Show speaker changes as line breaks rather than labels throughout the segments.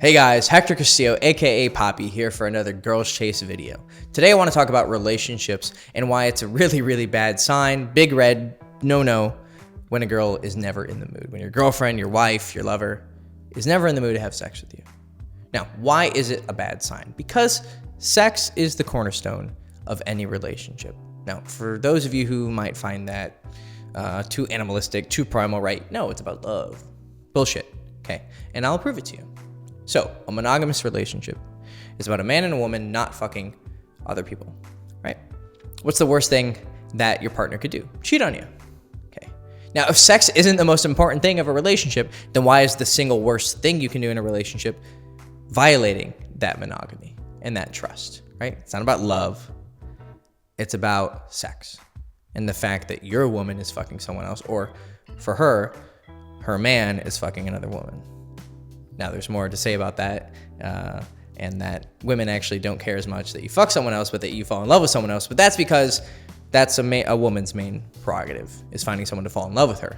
Hey guys, Hector Castillo, aka Poppy, here for another Girls Chase video. Today I want to talk about relationships and why it's a really bad sign, big red, no, when a girl is never in the mood. When your girlfriend, your wife, your lover is never in the mood to have sex with you. Now, why is it a bad sign? Because sex is the cornerstone of any relationship. Now, for those of you who might find that too animalistic, too primal, right? No, it's about love. Bullshit, okay? And I'll prove it to you. So, a monogamous relationship is about a man and a woman not fucking other people, right? What's the worst thing that your partner could do? Cheat on you, okay? Now, if sex isn't the most important thing of a relationship, then why is the single worst thing you can do in a relationship violating that monogamy and that trust, right? It's not about love. It's about sex and the fact that your woman is fucking someone else, or for her, her man is fucking another woman. Now, there's more to say about that, and that women actually don't care as much that you fuck someone else, but that you fall in love with someone else. But that's because that's a woman's main prerogative, is finding someone to fall in love with her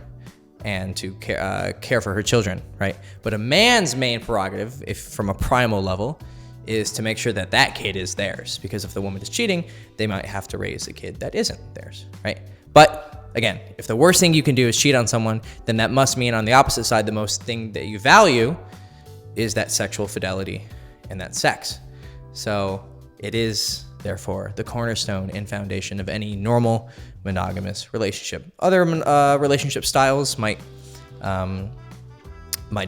and to care for her children, right? But a man's main prerogative, if from a primal level, is to make sure that that kid is theirs. Because if the woman is cheating, they might have to raise a kid that isn't theirs, right? But again, if the worst thing you can do is cheat on someone, then that must mean on the opposite side, the most thing that you value is that sexual fidelity and that sex. So it is, therefore, the cornerstone and foundation of any normal monogamous relationship. Other relationship styles might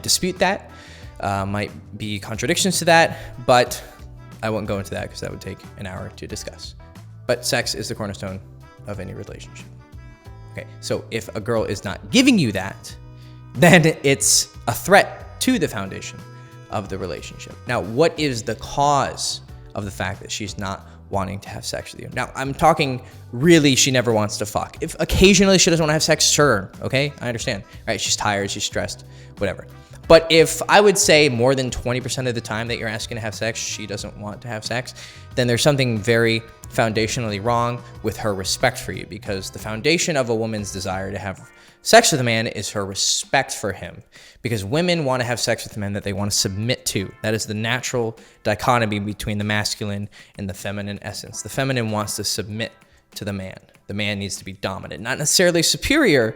dispute that, might be contradictions to that, but I won't go into that because that would take an hour to discuss. But sex is the cornerstone of any relationship. Okay, so if a girl is not giving you that, then it's a threat to the foundation of the relationship. Now, what is the cause of the fact that she's not wanting to have sex with you? Now, I'm talking really she never wants to fuck. If occasionally she doesn't want to have sex, sure, okay? I understand, right? She's tired, she's stressed, whatever. But if I would say more than 20% of the time that you're asking to have sex, she doesn't want to have sex, then there's something very foundationally wrong with her respect for you, because the foundation of a woman's desire to have sex with a man is her respect for him, because women want to have sex with men that they want to submit to. That is the natural dichotomy between the masculine and the feminine essence. The feminine wants to submit to the man. The man needs to be dominant, not necessarily superior,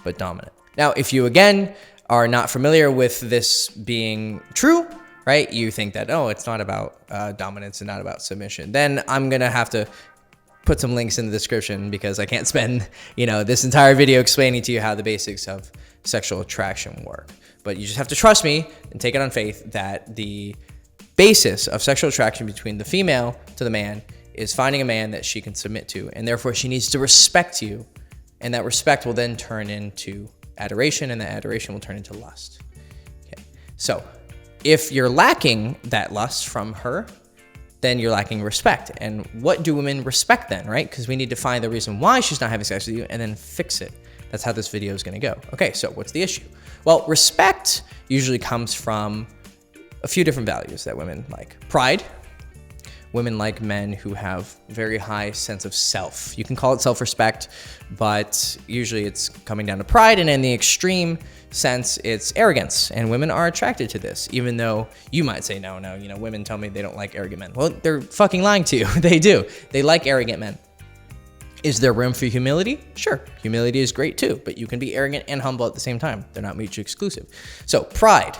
but dominant. Now, if you, again, are not familiar with this being true, right? You think that, oh, it's not about dominance and not about submission. Then I'm going to have to put some links in the description, because I can't spend, this entire video explaining to you how the basics of sexual attraction work. But you just have to trust me and take it on faith that the basis of sexual attraction between the female to the man is finding a man that she can submit to, and therefore she needs to respect you, and that respect will then turn into adoration, and that adoration will turn into lust. Okay. So if you're lacking that lust from her, then you're lacking respect. And what do women respect then, right? Because we need to find the reason why she's not having sex with you and then fix it. That's how this video is going to go. Okay, so what's the issue? Well, respect usually comes from a few different values that women like. Pride. Women like men who have very high sense of self. You can call it self-respect, but usually it's coming down to pride, and in the extreme sense, it's arrogance. And women are attracted to this, even though you might say, no, women tell me they don't like arrogant men. Well, they're fucking lying to you. They do. They like arrogant men. Is there room for humility? Sure. Humility is great too, but you can be arrogant and humble at the same time. They're not mutually exclusive. So pride,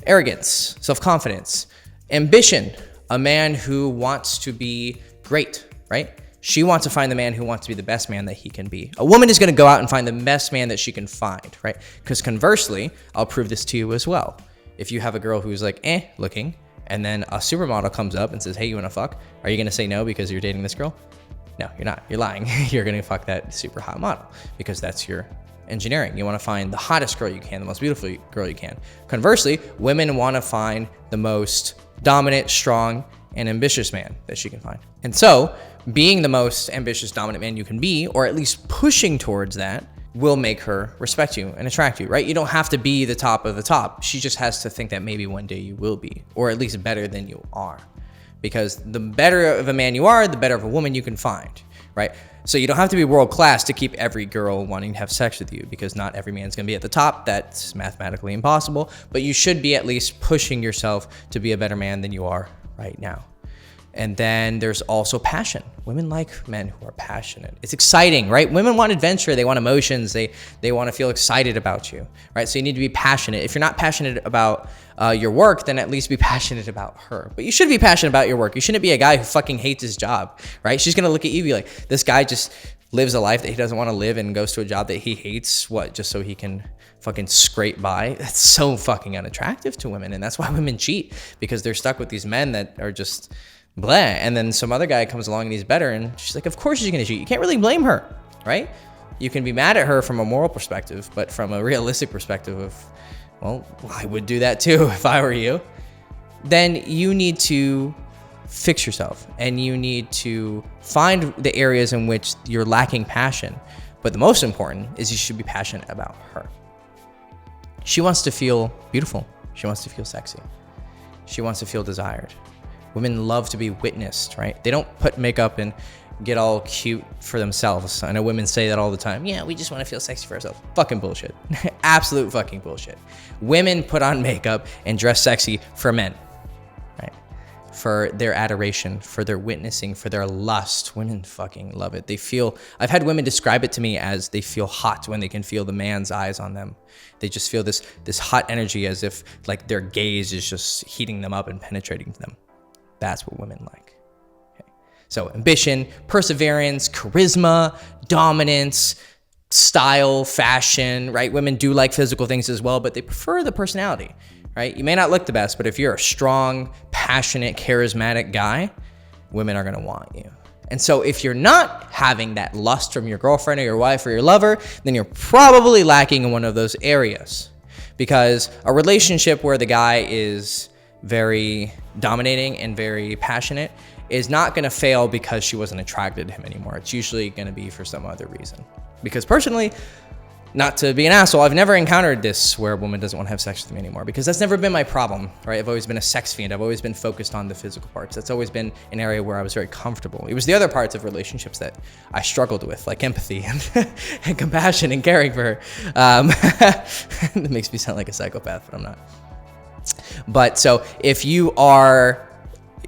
arrogance, self-confidence, ambition. A man who wants to be great, right? She wants to find the man who wants to be the best man that he can be. A woman is going to go out and find the best man that she can find, right? Because conversely, I'll prove this to you as well. If you have a girl who's like, looking, and then a supermodel comes up and says, hey, you want to fuck? Are you going to say no because you're dating this girl? No, you're not. You're lying. You're going to fuck that super hot model, because that's your engineering. You want to find the hottest girl you can, the most beautiful girl you can. Conversely, women want to find the most dominant, strong, and ambitious man that she can find. And so being the most ambitious, dominant man you can be, or at least pushing towards that, will make her respect you and attract you, right? You don't have to be the top of the top. She just has to think that maybe one day you will be, or at least better than you are. Because the better of a man you are, the better of a woman you can find, right? So you don't have to be world class to keep every girl wanting to have sex with you, because not every man's gonna be at the top. That's mathematically impossible, but you should be at least pushing yourself to be a better man than you are right now. And then there's also passion. Women like men who are passionate. It's exciting, right? Women want adventure. They want emotions. They want to feel excited about you, right? So you need to be passionate. If you're not passionate about your work, then at least be passionate about her. But you should be passionate about your work. You shouldn't be a guy who fucking hates his job, right? She's going to look at you and be like, this guy just lives a life that he doesn't want to live and goes to a job that he hates, just so he can fucking scrape by. That's so fucking unattractive to women. And that's why women cheat, because they're stuck with these men that are just blah. And then some other guy comes along and he's better, and she's like, of course she's gonna cheat. You can't really blame her, right? You can be mad at her from a moral perspective, but from a realistic perspective of, well, I would do that too if I were you. Then you need to fix yourself, and you need to find the areas in which you're lacking passion. But the most important is you should be passionate about her. She wants to feel beautiful. She wants to feel sexy. She wants to feel desired. Women love to be witnessed, right? They don't put makeup and get all cute for themselves. I know women say that all the time. Yeah, we just want to feel sexy for ourselves. Fucking bullshit. Absolute fucking bullshit. Women put on makeup and dress sexy for men, right? For their adoration, for their witnessing, for their lust. Women fucking love it. I've had women describe it to me as they feel hot when they can feel the man's eyes on them. They just feel this hot energy, as if like their gaze is just heating them up and penetrating them. That's what women like. Okay. So ambition, perseverance, charisma, dominance, style, fashion, right? Women do like physical things as well, but they prefer the personality, right? You may not look the best, but if you're a strong, passionate, charismatic guy, women are gonna want you. And so if you're not having that lust from your girlfriend or your wife or your lover, then you're probably lacking in one of those areas. Because a relationship where the guy is very dominating and very passionate is not going to fail because she wasn't attracted to him anymore. It's usually going to be for some other reason. Because personally, not to be an asshole, I've never encountered this where a woman doesn't want to have sex with me anymore, because that's never been my problem, right? I've always been a sex fiend. I've always been focused on the physical parts. That's always been an area where I was very comfortable. It was the other parts of relationships that I struggled with, like empathy and compassion and caring for her. It makes me sound like a psychopath, but I'm not. But so if you are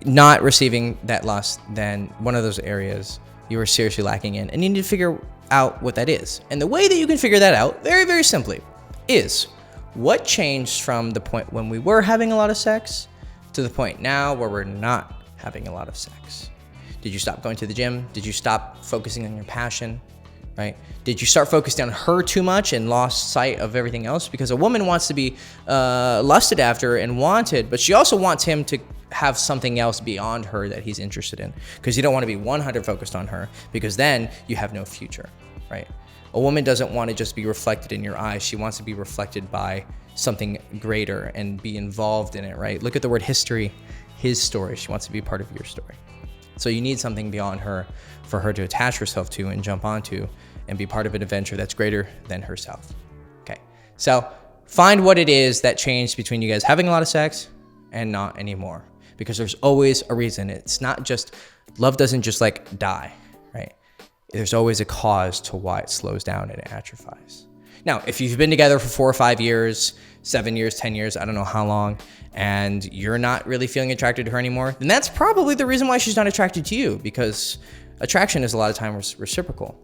not receiving that lust, then one of those areas you are seriously lacking in, and you need to figure out what that is. And the way that you can figure that out, very, very simply, is what changed from the point when we were having a lot of sex to the point now where we're not having a lot of sex. Did you stop going to the gym? Did you stop focusing on your passion? Right? Did you start focusing on her too much and lost sight of everything else? Because a woman wants to be lusted after and wanted, but she also wants him to have something else beyond her that he's interested in, because you don't want to be 100 focused on her, because then you have no future, right? A woman doesn't want to just be reflected in your eyes. She wants to be reflected by something greater and be involved in it, right? Look at the word history, his story. She wants to be part of your story. So you need something beyond her for her to attach herself to and jump onto and be part of an adventure that's greater than herself. Okay, so find what it is that changed between you guys having a lot of sex and not anymore, because there's always a reason. It's not just, love doesn't just like die, right? There's always a cause to why it slows down and it atrophies. Now, if you've been together for 4 or 5 years, 7 years, 10 years, I don't know how long, and you're not really feeling attracted to her anymore, then that's probably the reason why she's not attracted to you, because attraction is a lot of times reciprocal.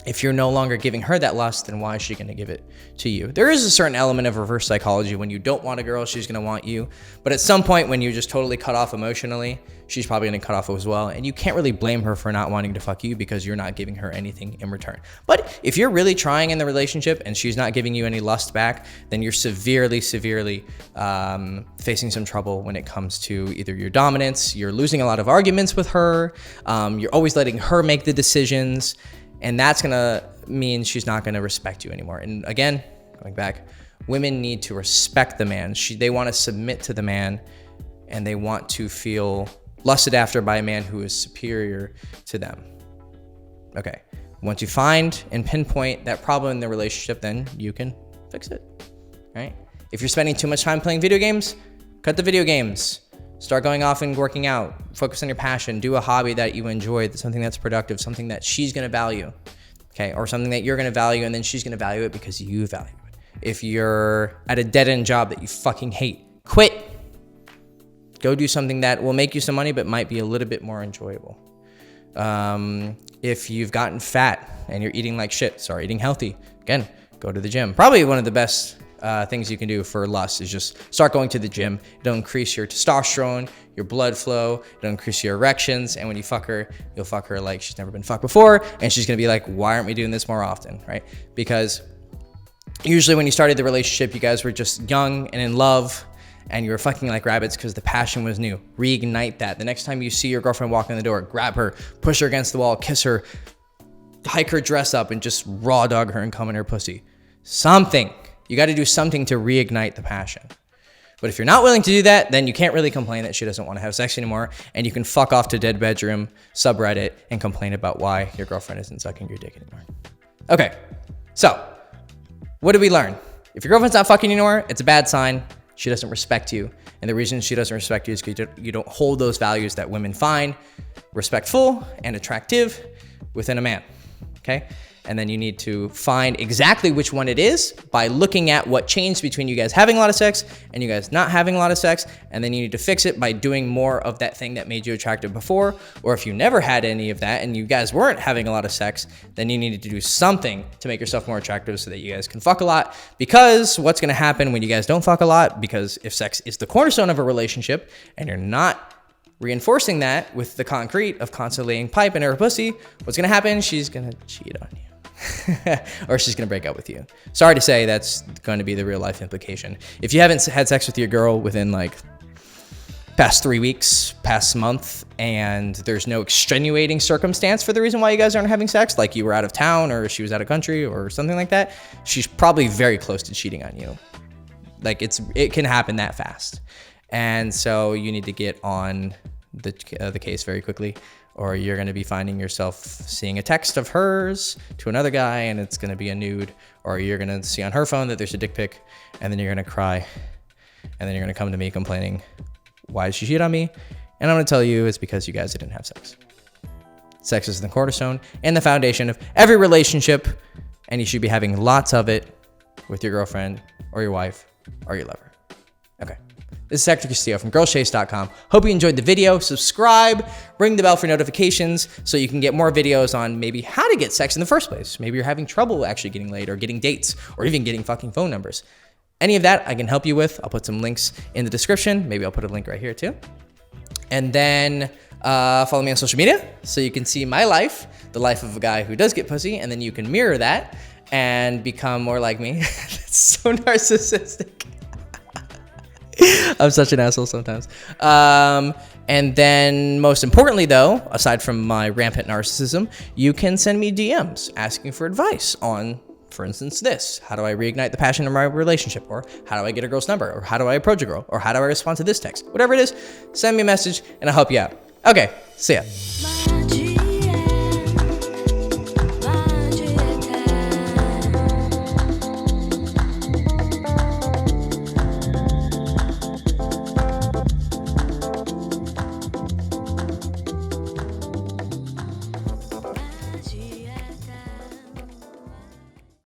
If you're no longer giving her that lust, then why is she going to give it to you? There is a certain element of reverse psychology. When you don't want a girl, she's going to want you. But at some point, when you just totally cut off emotionally, she's probably going to cut off as well. And you can't really blame her for not wanting to fuck you, because you're not giving her anything in return. But if you're really trying in the relationship and she's not giving you any lust back, then you're severely facing some trouble when it comes to either your dominance, you're losing a lot of arguments with her, you're always letting her make the decisions, and that's gonna mean she's not gonna respect you anymore. And again, going back, women need to respect the man. They want to submit to the man, and they want to feel lusted after by a man who is superior to them. Okay, once you find and pinpoint that problem in the relationship, then you can fix it, right? If you're spending too much time playing video games, cut the video games. Start going off and working out. Focus on your passion. Do a hobby that you enjoy, something that's productive, something that she's going to value, okay? Or something that you're going to value, and then she's going to value it because you value it. If you're at a dead-end job that you fucking hate, quit. Go do something that will make you some money but might be a little bit more enjoyable. If you've gotten fat and you're eating like shit, start eating healthy. Again, go to the gym. Probably one of the best things you can do for lust is just start going to the gym. It'll increase your testosterone, your blood flow, it'll increase your erections, and when you fuck her, you'll fuck her like she's never been fucked before, and she's gonna be like, why aren't we doing this more often, right? Because usually when you started the relationship, you guys were just young and in love, and you were fucking like rabbits because the passion was new. Reignite that. The next time you see your girlfriend walk in the door, grab her, push her against the wall, kiss her, hike her dress up, and just raw dog her and come in her pussy. Something. You got to do something to reignite the passion. But if you're not willing to do that, then you can't really complain that she doesn't want to have sex anymore, and you can fuck off to Dead Bedroom subreddit and complain about why your girlfriend isn't sucking your dick anymore. Okay, so what did we learn? If your girlfriend's not fucking anymore, it's a bad sign. She doesn't respect you. And the reason she doesn't respect you is because you don't hold those values that women find respectful and attractive within a man, okay? And then you need to find exactly which one it is by looking at what changed between you guys having a lot of sex and you guys not having a lot of sex. And then you need to fix it by doing more of that thing that made you attractive before. Or if you never had any of that and you guys weren't having a lot of sex, then you needed to do something to make yourself more attractive so that you guys can fuck a lot. Because what's gonna happen when you guys don't fuck a lot, because if sex is the cornerstone of a relationship and you're not reinforcing that with the concrete of constantly laying pipe in her pussy, what's gonna happen? She's gonna cheat on you. Or she's gonna break up with you. Sorry to say, that's going to be the real life implication. If you haven't had sex with your girl within like past 3 weeks, past month, and there's no extenuating circumstance for the reason why you guys aren't having sex, like you were out of town or she was out of country or something like that, she's probably very close to cheating on you. Like it can happen that fast. And so you need to get on the case very quickly, or you're going to be finding yourself seeing a text of hers to another guy and it's going to be a nude, or you're going to see on her phone that there's a dick pic, and then you're going to cry, and then you're going to come to me complaining, why did she cheat on me? And I'm going to tell you it's because you guys didn't have sex. Sex is the cornerstone and the foundation of every relationship, and you should be having lots of it with your girlfriend or your wife or your lover. Okay. This is Hector Castillo from girlschase.com. Hope you enjoyed the video. Subscribe, ring the bell for notifications so you can get more videos on maybe how to get sex in the first place. Maybe you're having trouble actually getting laid or getting dates or even getting fucking phone numbers. Any of that I can help you with. I'll put some links in the description. Maybe I'll put a link right here too. And then follow me on social media so you can see my life, the life of a guy who does get pussy, and then you can mirror that and become more like me. That's so narcissistic. I'm such an asshole sometimes. And then most importantly though, aside from my rampant narcissism, you can send me DMs asking for advice on, for instance, this. How do I reignite the passion in my relationship? Or how do I get a girl's number? Or how do I approach a girl? Or how do I respond to this text? Whatever it is, send me a message and I'll help you out. Okay, see ya.